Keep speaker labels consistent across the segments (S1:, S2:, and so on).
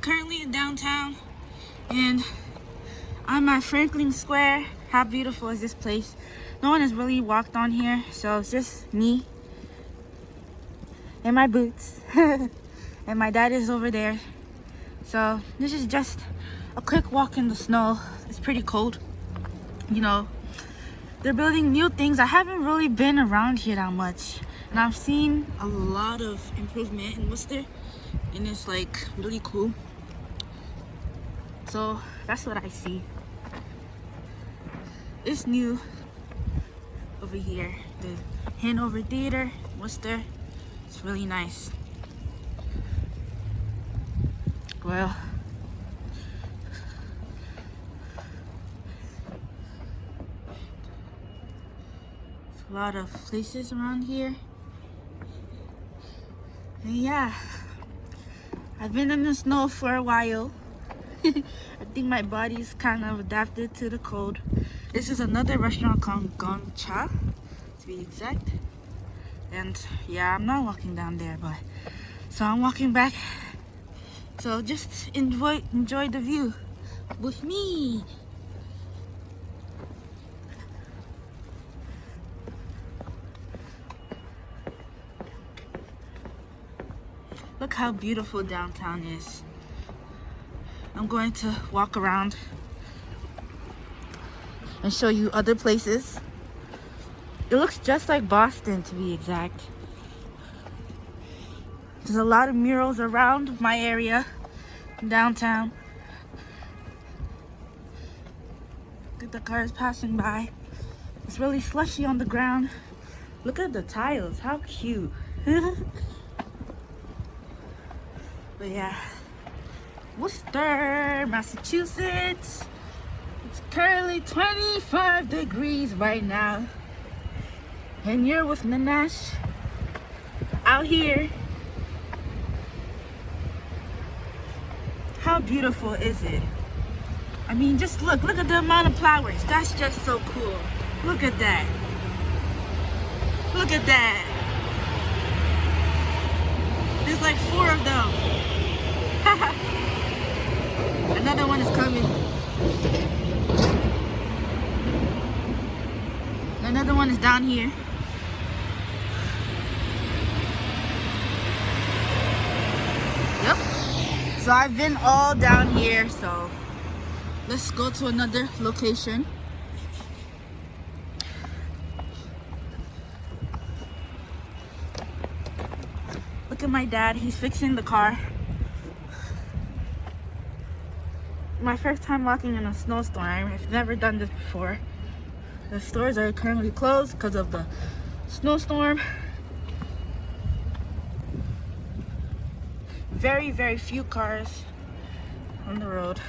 S1: currently in downtown and I'm at Franklin Square. How beautiful is this place? No one has really walked on here, so it's just me and my boots. And my dad is over there. So this is just a quick walk in the snow. It's pretty cold. You know, they're building new things. I haven't really been around here that much, and I've seen a lot of improvement in Worcester, and it's like really cool. So that's what I see. It's new over here, the Hanover Theater, Worcester. It's really nice. Well, a lot of places around here, and yeah, I've been in the snow for a while. I think my body's kind of adapted to the cold. This is another restaurant called Goncha, to be exact. And yeah, I'm not walking down there, but so I'm walking back. So just enjoy the view with me. Look how beautiful downtown is. I'm going to walk around and show you other places. It looks just like Boston, to be exact. There's a lot of murals around my area, downtown. Look at the cars passing by. It's really slushy on the ground. Look at the tiles, how cute. But yeah, Worcester, Massachusetts. It's currently 25 degrees right now. And you're with Nanash out here. How beautiful is it? I mean, just look at the amount of flowers. That's just so cool. Look at that. Look at that. There's like 4 of them. Another one is coming. Another one is down here. Yep. So I've been all down here, so let's go to another location. Look at my dad, he's fixing the car. My first time walking in a snowstorm. I've never done this before. The stores are currently closed because of the snowstorm. Very, very few cars on the road.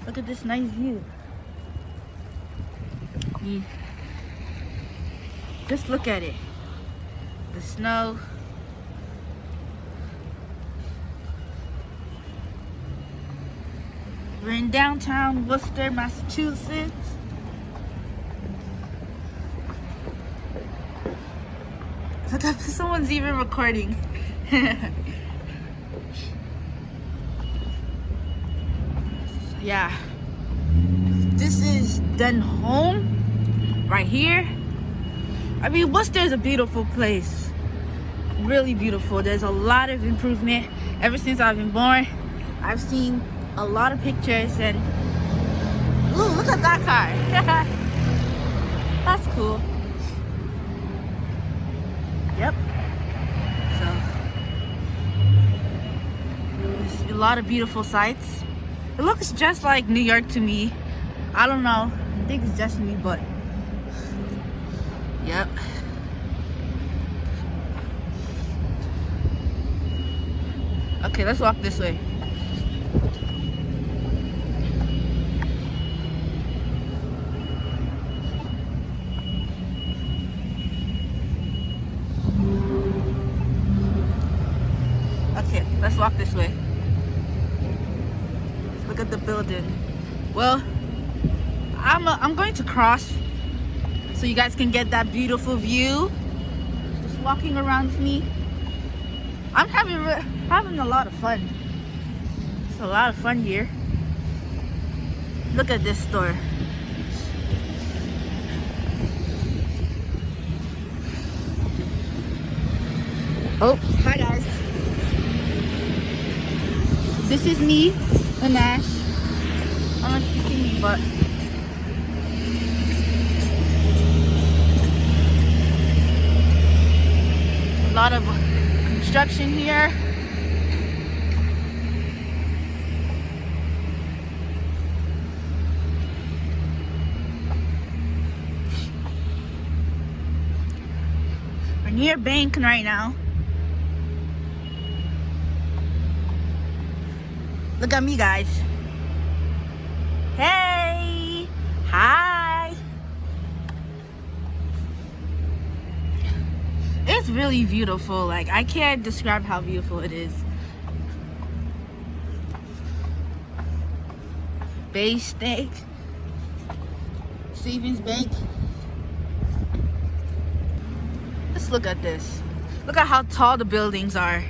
S1: Look at this nice view. Just look at it. The snow. We're in downtown Worcester, Massachusetts. Look up, someone's even recording. Yeah. This is then home right here. I mean, Worcester is a beautiful place. Really beautiful. There's a lot of improvement ever since I've been born. I've seen a lot of pictures and ooh, look at that car. That's cool. Yep. So there's a lot of beautiful sights. It looks just like New York to me. I don't know. I think it's just me, but yep. Okay, let's walk this way. Okay, let's walk this way. Look at the building. Well, I'm going to cross so you guys can get that beautiful view. Just walking around with me. I'm having a lot of fun. It's a lot of fun here. Look at this store. Oh, hi guys. This is me, Anash. I don't know if you see me, but a lot of construction here. We're near bank right now. Look at me, guys. Hey! Hi! It's really beautiful. Like, I can't describe how beautiful it is. Bay Steak. Savings Bank. Let's look at this. Look at how tall the buildings are.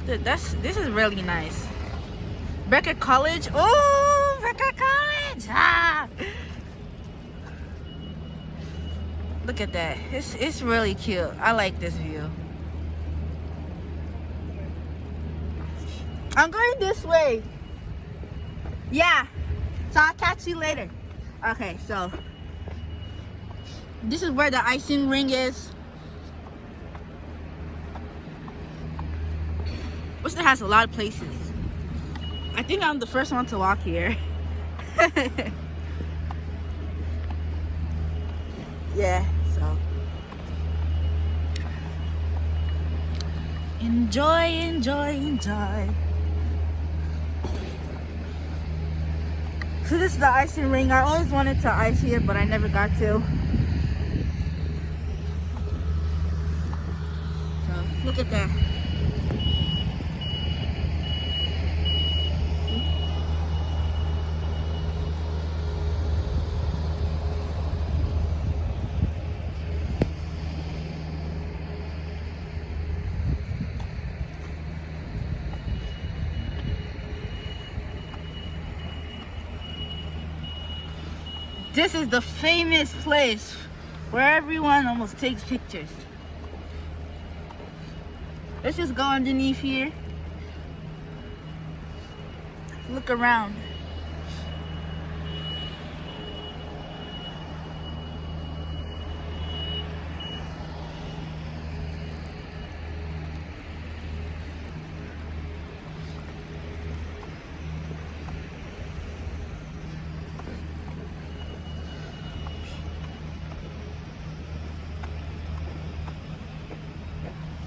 S1: This is really nice. Becker College. Oh, Becker College. Ah. Look at that. It's really cute. I like this view. I'm going this way. Yeah. So I'll catch you later. Okay, so this is where the icing ring is. Worcester has a lot of places. I think I'm the first one to walk here. Yeah, so enjoy, enjoy, enjoy. So this is the icing ring. I always wanted to ice here, but I never got to. So look at that. This is the famous place where everyone almost takes pictures. Let's just go underneath here. Look around.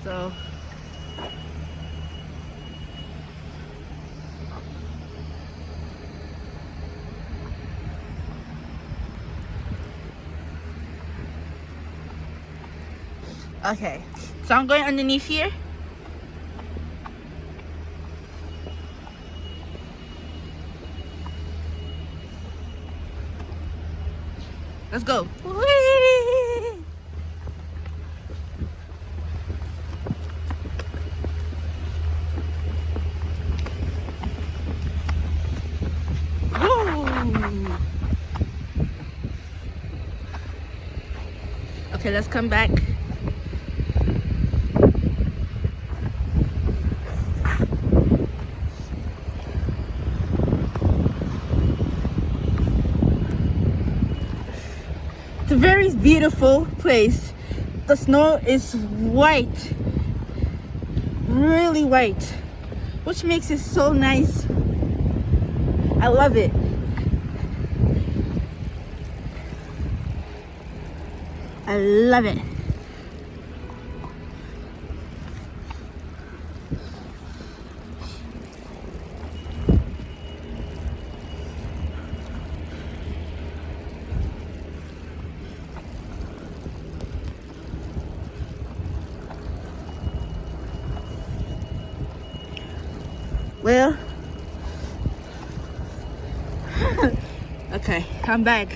S1: So okay, so I'm going underneath here. Let's go. Whee! Okay, let's come back. It's a very beautiful place. The snow is white, really white, which makes it so nice. I love it. I love it. Well, okay, I'm back.